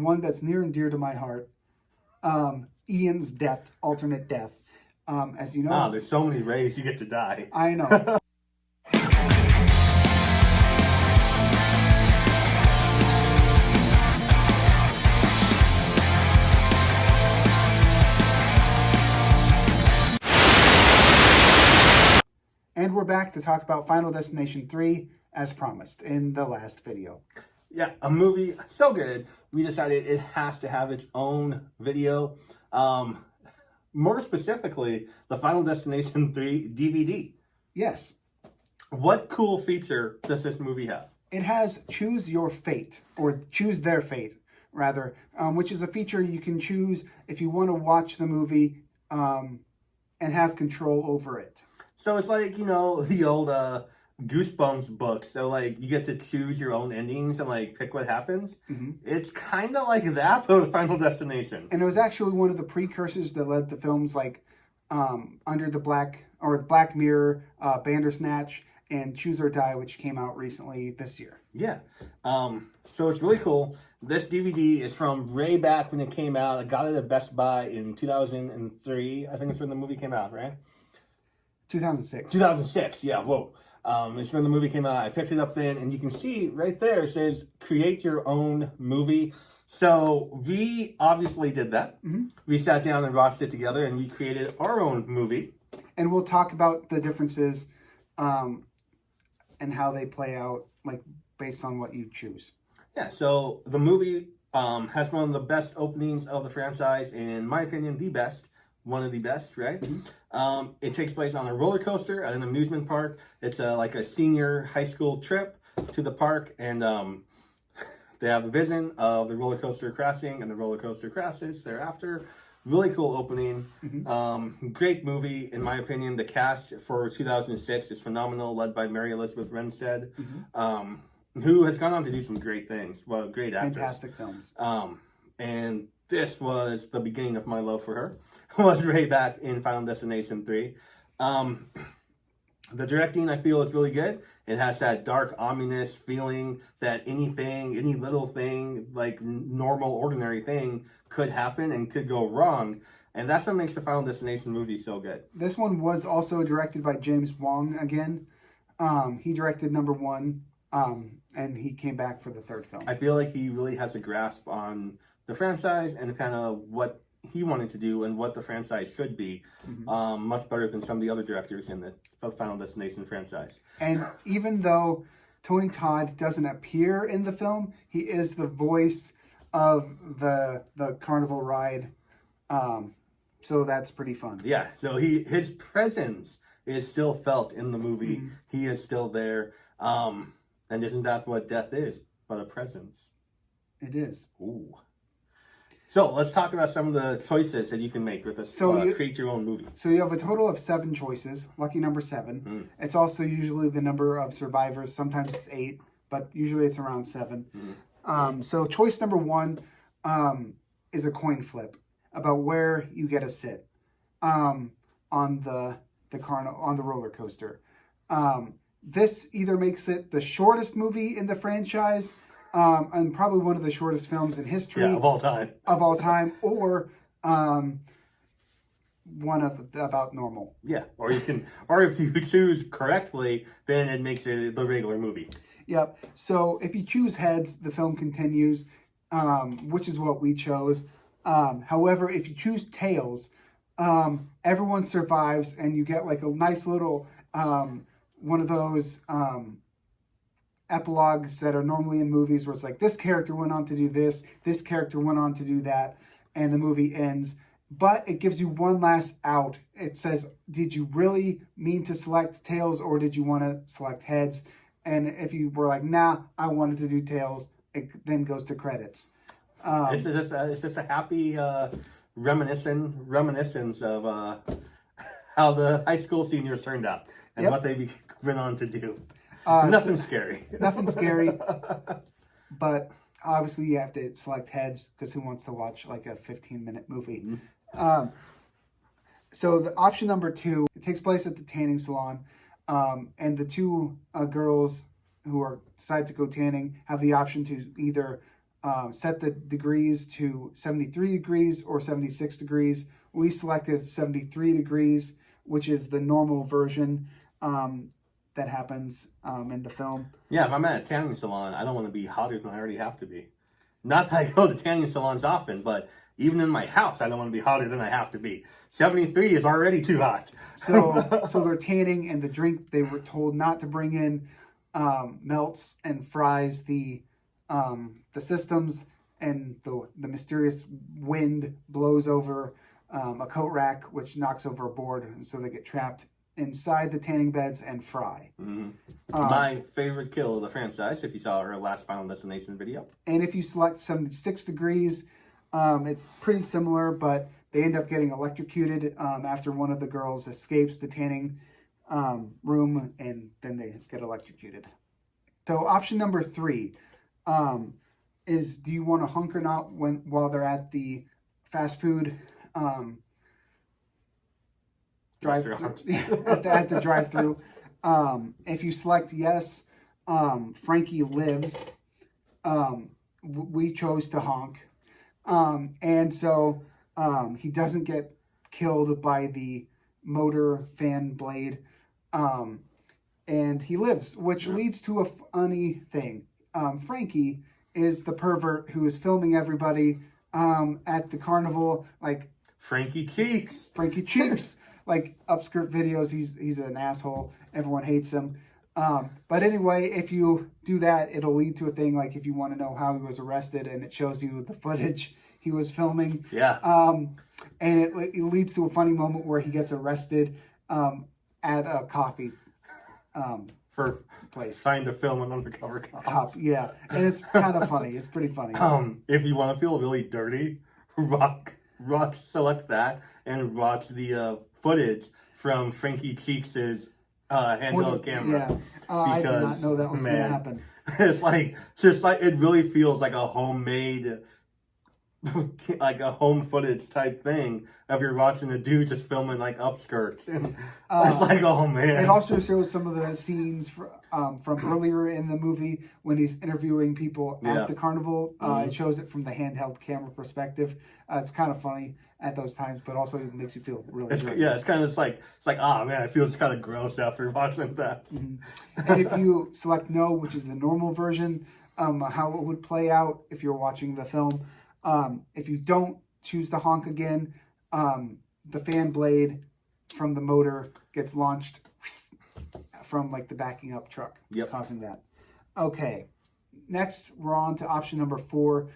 one that's near and dear to my heart. Ian's death, alternate death. As you know... Ah, there's so many ways you get to die. I know. And we're back to talk about Final Destination 3, as promised in the last video. Yeah, a movie so good, we decided it has to have its own video. More specifically, the Final Destination 3 DVD. Yes. What cool feature does this movie have? It has Choose Your Fate, or Choose Their Fate, rather, which is a feature you can choose if you want to watch the movie and have control over it. So it's like, you know, the old Goosebumps books. So, like, you get to choose your own endings and, like, pick what happens. Mm-hmm. It's kind of like that, but with Final Destination. And it was actually one of the precursors that led to films like Under the Black Mirror, Bandersnatch, and Choose or Die, which came out recently this year. Yeah. So it's really cool. This DVD is from way back when it came out. I got it at Best Buy in 2003. I think that's when the movie came out, right? 2006. 2006, yeah, whoa. It's when the movie came out. I picked it up then, and you can see right there it says, create your own movie. So we obviously did that. Mm-hmm. We sat down and watched it together, and we created our own movie. And we'll talk about the differences and how they play out, like, based on what you choose. Yeah, so the movie has one of the best openings of the franchise, in my opinion, the best. One of the best, right? Mm-hmm. It takes place on a roller coaster at an amusement park. It's like a senior high school trip to the park, and they have a vision of the roller coaster crashing, and the roller coaster crashes thereafter. Really cool opening. Mm-hmm. Great movie, in my opinion. The cast for 2006 is phenomenal, led by Mary Elizabeth Winstead, mm-hmm. Who has gone on to do some great things. Well, great actress. Fantastic films. And this was the beginning of my love for her. Was right back in Final Destination 3. The directing, I feel, is really good. It has that dark, ominous feeling that any little thing, like normal, ordinary thing, could happen and could go wrong. And that's what makes the Final Destination movie so good. This one was also directed by James Wong again. He directed number 1, and he came back for the third film. I feel like he really has a grasp on the franchise and kind of what he wanted to do and what the franchise should be, mm-hmm. Much better than some of the other directors in the Final Destination franchise. And even though Tony Todd doesn't appear in the film, he is the voice of the carnival ride, so that's pretty fun. Yeah, so his presence is still felt in the movie. Mm-hmm. He is still there, and isn't that what death is, but a presence? It is. Ooh. So let's talk about some of the choices that you can make with this. Create your own movie. So you have a total of 7 choices. Lucky number 7. Mm. It's also usually the number of survivors. Sometimes it's 8, but usually it's around 7. Mm. So choice number 1 is a coin flip about where you get to sit on the roller coaster. This either makes it the shortest movie in the franchise, and probably one of the shortest films in history. Yeah, of all time. Or one of about normal. Yeah, or if you choose correctly, then it makes it the regular movie. Yep. So if you choose heads, the film continues, which is what we chose. However, if you choose tails, everyone survives, and you get like a nice little one of those epilogues that are normally in movies where it's like, this character went on to do this character went on to do that, and the movie ends. But it gives you one last out. It says, did you really mean to select tails, or did you want to select heads? And if you were like, nah, I wanted to do tails, it then goes to credits. It's just a happy reminiscence of how the high school seniors turned out and what they went on to do. Nothing scary. Nothing scary. But obviously you have to select heads, because who wants to watch like a 15-minute movie? Mm-hmm. So the option number 2, it takes place at the tanning salon. And the 2 girls who decide to go tanning have the option to either set the degrees to 73 degrees or 76 degrees. We selected 73 degrees, which is the normal version that happens in the film. Yeah, if I'm at a tanning salon, I don't want to be hotter than I already have to be. Not that I go to tanning salons often, but even in my house, I don't want to be hotter than I have to be. 73 is already too hot. So they're tanning, and the drink, they were told not to bring in melts and fries the systems, and the mysterious wind blows over a coat rack, which knocks over a board, and so they get trapped inside the tanning beds and fry. Mm-hmm. My favorite kill of the franchise, if you saw our last Final Destination video. And if you select 76 degrees, it's pretty similar, but they end up getting electrocuted after one of the girls escapes the tanning room, and then they get electrocuted. So option number 3 is, do you want to hunk or not while they're at the fast food drive-thru at the drive-thru? If you select yes, Frankie lives. We chose to honk, and so he doesn't get killed by the motor fan blade, and he lives, which leads to a funny thing. Frankie is the pervert who is filming everybody at the carnival, like Frankie Cheeks. Like upskirt videos. He's an asshole. Everyone hates him. But anyway, if you do that, it'll lead to a thing like if you want to know how he was arrested, and it shows you the footage he was filming. Yeah. And it leads to a funny moment where he gets arrested at a coffee for place. Trying to film an undercover cop. Yeah, and it's kind of funny. It's pretty funny. If you want to feel really dirty, select that and watch the footage from Frankie Cheeks' handheld camera. Yeah, I did not know that was going to happen. It's just like it really feels like a homemade, like a home footage type thing. If you're watching a dude just filming like upskirts, it's like, oh man. It also shows some of the scenes from earlier in the movie when he's interviewing people at the carnival. It shows it from the handheld camera perspective. It's kind of funny at those times, but also it makes you feel really good. Yeah, it's kind of oh man, I feel it's kind of gross after watching that. Mm-hmm. And if you select no, which is the normal version, how it would play out if you're watching the film. If you don't choose to honk again, the fan blade from the motor gets launched from like the backing up truck, causing that. Okay, next we're on to option number 4.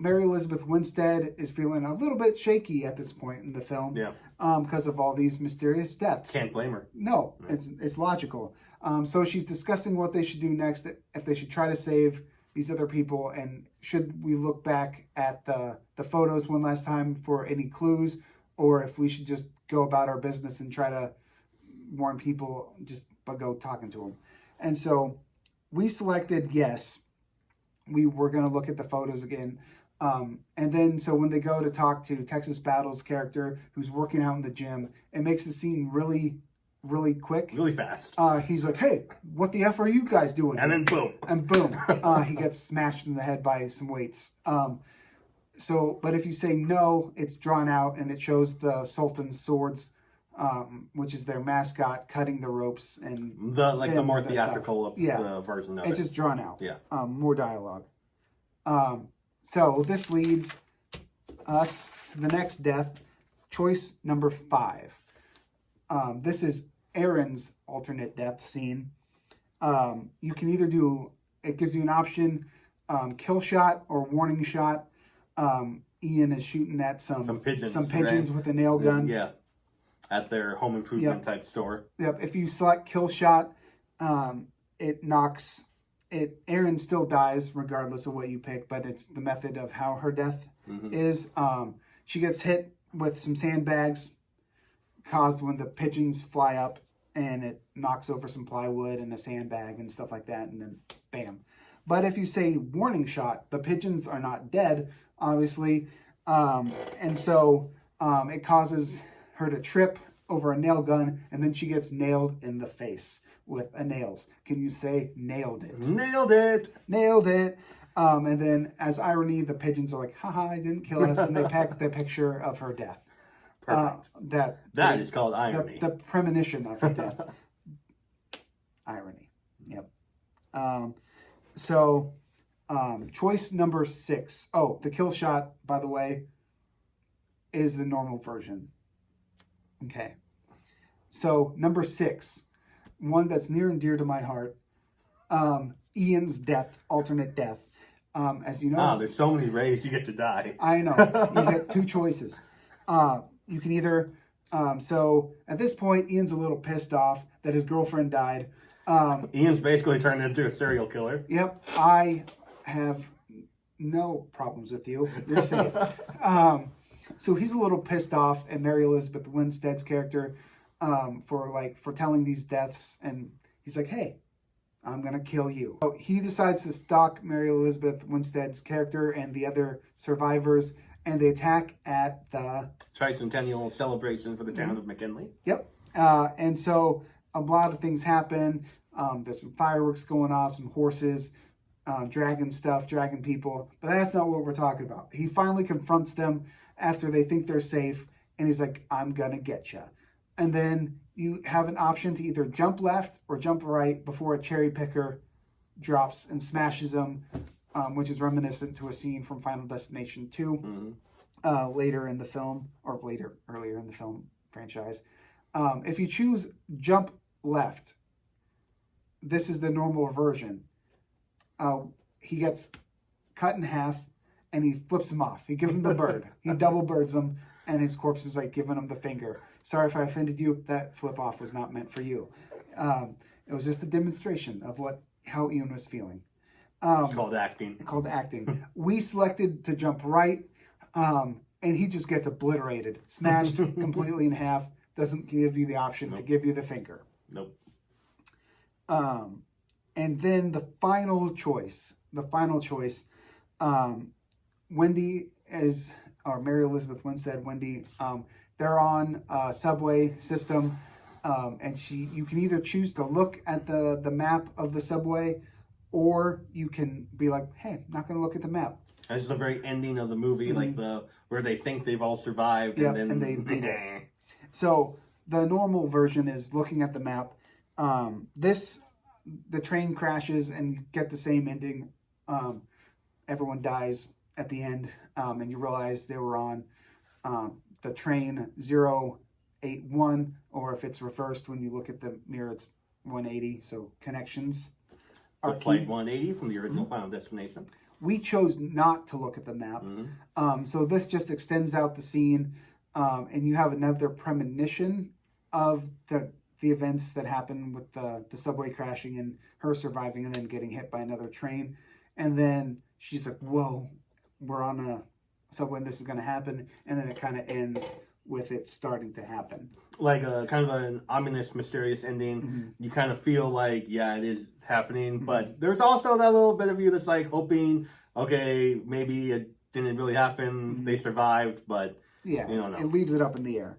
Mary Elizabeth Winstead is feeling a little bit shaky at this point in the film, because of all these mysterious deaths. Can't blame her. No, it's logical. So she's discussing what they should do next, if they should try to save these other people, and should we look back at the photos one last time for any clues, or if we should just go about our business and try to warn people just by go talking to them. And so we selected yes. We were going to look at the photos again. And then so when they go to talk to Texas Battle's character who's working out in the gym, it makes the scene really quick. Really fast. He's like, hey, what the F are you guys doing? And then boom. And boom. He gets smashed in the head by some weights. But if you say no, it's drawn out and it shows the Sultan's swords, which is their mascot, cutting the ropes and the more theatrical version of it. It's just drawn out. Yeah. More dialogue. So this leads us to the next death, choice number 5. This is Aaron's alternate death scene. You can either do, it gives you an option, kill shot or warning shot. Ian is shooting at some pigeons with a nail gun. Yeah, at their home improvement type store. Yep. If you select kill shot, it knocks it. Aaron still dies regardless of what you pick, but it's the method of how her death is. She gets hit with some sandbags caused when the pigeons fly up, and it knocks over some plywood and a sandbag and stuff like that, and then bam. But if you say warning shot, the pigeons are not dead, obviously, and so it causes her to trip over a nail gun, and then she gets nailed in the face with nails. Can you say nailed it? Nailed it. Nailed it. And then, as irony, the pigeons are like, haha, I didn't kill us. And they pack the picture of her death. Perfect. That is called irony. The premonition of her death. Irony. Yep. Choice number 6. Oh, the kill shot, by the way, is the normal version. Okay. So, number 6, one that's near and dear to my heart, Ian's death, alternate death. As you know... Wow, there's so many ways you get to die. I know. You get 2 choices. You can either... so, at this point, Ian's a little pissed off that his girlfriend died. Ian's basically turned into a serial killer. Yep. I have no problems with you. You're safe. So he's a little pissed off at Mary Elizabeth Winstead's character for telling these deaths, and he's like, "Hey, I'm gonna kill you." So he decides to stalk Mary Elizabeth Winstead's character and the other survivors, and they attack at the tricentennial celebration for the town of McKinley. Yep. And so a lot of things happen. There's some fireworks going off, some horses, dragon stuff, dragon people. But that's not what we're talking about. He finally confronts them after they think they're safe, and he's like, "I'm gonna get you." And then you have an option to either jump left or jump right before a cherry picker drops and smashes them, which is reminiscent to a scene from Final Destination 2 later in the film, or earlier in the film franchise. If you choose jump left, this is the normal version. He gets cut in half and he flips him off. He gives him the bird. He double birds him, and his corpse is like giving him the finger. Sorry if I offended you. That flip off was not meant for you. It was just a demonstration of how Ian was feeling. It's called acting. We selected to jump right, and he just gets obliterated, smashed completely in half. Doesn't give you the option to give you the finger. Nope. And then the final choice, Wendy or Mary Elizabeth Winstead, Wendy, they're on a subway system, and you can either choose to look at the map of the subway, or you can be like, "Hey, I'm not going to look at the map." This is the very ending of the movie, like where they think they've all survived, and they beat it. So the normal version is looking at the map. The train crashes and you get the same ending. Everyone dies at the end, and you realize they were on the train 081, or if it's reversed when you look at the mirror, it's 180. So connections are flight 180 from the original Final Destination. We chose not to look at the map, so this just extends out the scene, and you have another premonition of the events that happen with the subway crashing and her surviving and then getting hit by another train. And then she's like, "Whoa, we're on a subway and this is going to happen." And then it kind of ends with it starting to happen. Like a kind of an ominous, mysterious ending. You kind of feel like, yeah, it is happening. But there's also that little bit of you that's like hoping, okay, maybe it didn't really happen. They survived, but yeah, you don't know. It leaves it up in the air.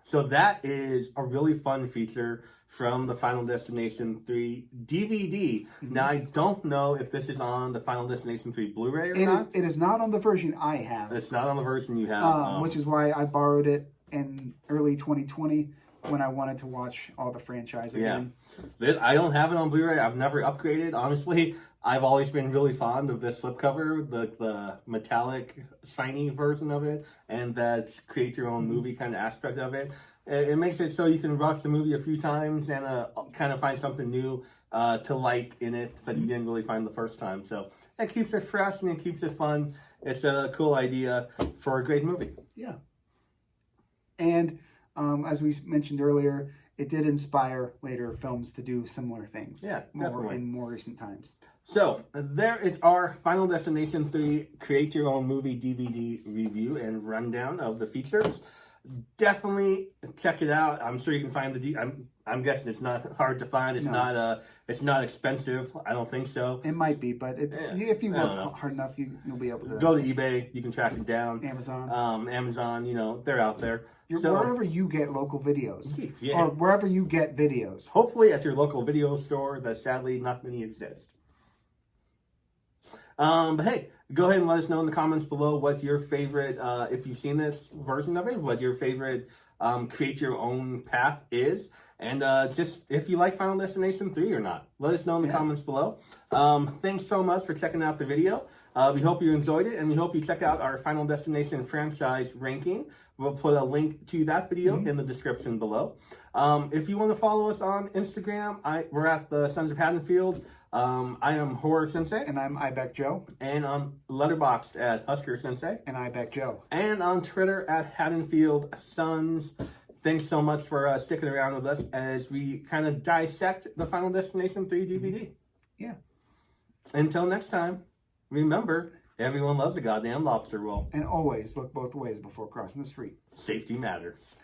So that is a really fun feature from the Final Destination 3 DVD. Now, I don't know if this is on the Final Destination 3 Blu-ray or not. It is not on the version I have. It's not on the version you have. Which is why I borrowed it in early 2020 when I wanted to watch all the franchise again. Yeah. I don't have it on Blu-ray. I've never upgraded, honestly. I've always been really fond of this slipcover, the metallic, shiny version of it, and that create your own movie kind of aspect of it. It makes it so you can watch the movie a few times and kind of find something new to like in it that you didn't really find the first time. So it keeps it fresh and it keeps it fun. It's a cool idea for a great movie. Yeah. And as we mentioned earlier, it did inspire later films to do similar things. Yeah, definitely. In more recent times. So, there is our Final Destination 3 Create Your Own Movie DVD review and rundown of the features. Definitely check it out. I'm sure you can find I'm guessing it's not hard to find. It's not expensive. I don't think so. It might be, but if you look hard enough, you'll be able to go to eBay. You can track it down. Amazon. Amazon. They're out there. Wherever you get local videos, or wherever you get videos. Hopefully, at your local video store. That sadly not many exist. But hey, go ahead and let us know in the comments below what's your favorite, if you've seen this version of it, what your favorite create your own path is. And just if you like Final Destination 3 or not, let us know in the comments below. Thanks so much for checking out the video. We hope you enjoyed it, and we hope you check out our Final Destination franchise ranking. We'll put a link to that video in the description below. If you want to follow us on Instagram, we're at the Sons of Haddonfield. I am Horror Sensei. And I'm Ibeck Joe. And on Letterboxd at Husker Sensei. And Ibeck Joe. And on Twitter at Haddonfield Sons. Thanks so much for sticking around with us as we kind of dissect the Final Destination 3 DVD. Yeah. Until next time, remember, everyone loves a goddamn lobster roll. And always look both ways before crossing the street. Safety matters.